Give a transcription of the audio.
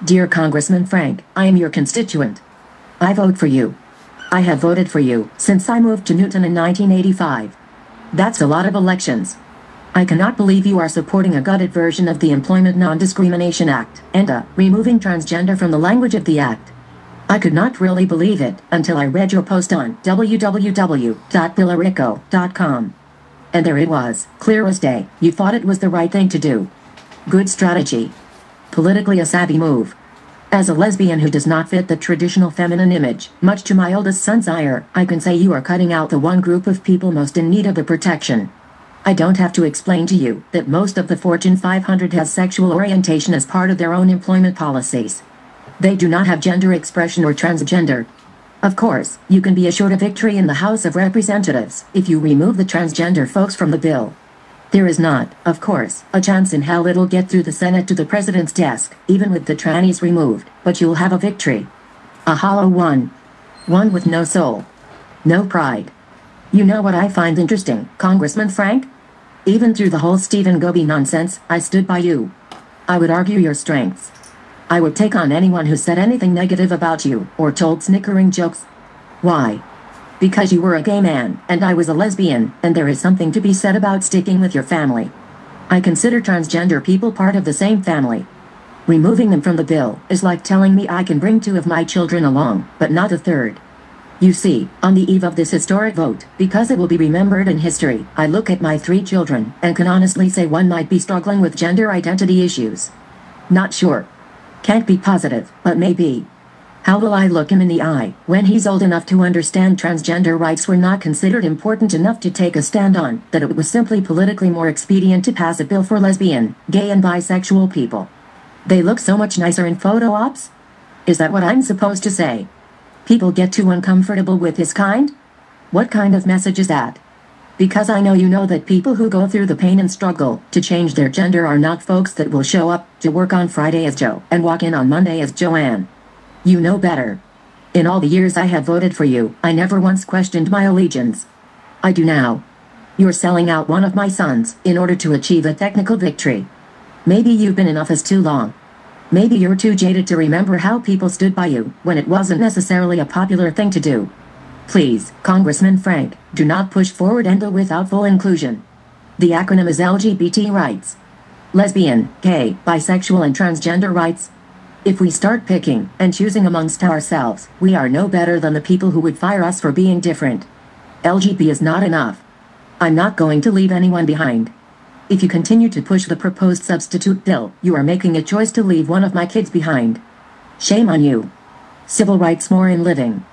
Dear Congressman Frank, I am your constituent. I vote for you. I have voted for you since I moved to Newton in 1985. That's a lot of elections. I cannot believe you are supporting a gutted version of the Employment Non-Discrimination Act, and removing transgender from the language of the act. I could not really believe it until I read your post on www.billarico.com. And there it was, clear as day. You thought it was the right thing to do. Good strategy. Politically a savvy move. As a lesbian who does not fit the traditional feminine image, much to my oldest son's ire, I can say you are cutting out the one group of people most in need of the protection. I don't have to explain to you that most of the Fortune 500 has sexual orientation as part of their own employment policies. They do not have gender expression or transgender. Of course, you can be assured a victory in the House of Representatives if you remove the transgender folks from the bill. There is not, of course, a chance in hell it'll get through the Senate to the president's desk, even with the trannies removed, but you'll have a victory. A hollow one. One with no soul. No pride. You know what I find interesting, Congressman Frank? Even through the whole Stephen Goby nonsense, I stood by you. I would argue your strengths. I would take on anyone who said anything negative about you, or told snickering jokes. Why? Because you were a gay man, and I was a lesbian, and there is something to be said about sticking with your family. I consider transgender people part of the same family. Removing them from the bill is like telling me I can bring two of my children along, but not a third. You see, on the eve of this historic vote, because it will be remembered in history, I look at my 3 children, and can honestly say one might be struggling with gender identity issues. Not sure. Can't be positive, but maybe. How will I look him in the eye when he's old enough to understand transgender rights were not considered important enough to take a stand on, that it was simply politically more expedient to pass a bill for lesbian, gay and bisexual people? They look so much nicer in photo ops? Is that what I'm supposed to say? People get too uncomfortable with his kind? What kind of message is that? Because I know you know that people who go through the pain and struggle to change their gender are not folks that will show up to work on Friday as Joe and walk in on Monday as Joanne. You know better. In all the years I have voted for you, I never once questioned my allegiance. I do now. You're selling out one of my sons in order to achieve a technical victory. Maybe you've been in office too long. Maybe you're too jaded to remember how people stood by you when it wasn't necessarily a popular thing to do. Please, Congressman Frank, do not push forward ENDA without full inclusion. The acronym is LGBT rights. Lesbian, gay, bisexual and transgender rights. If we start picking and choosing amongst ourselves, we are no better than the people who would fire us for being different. LGBT is not enough. I'm not going to leave anyone behind. If you continue to push the proposed substitute bill, you are making a choice to leave one of my kids behind. Shame on you. Civil rights more in living.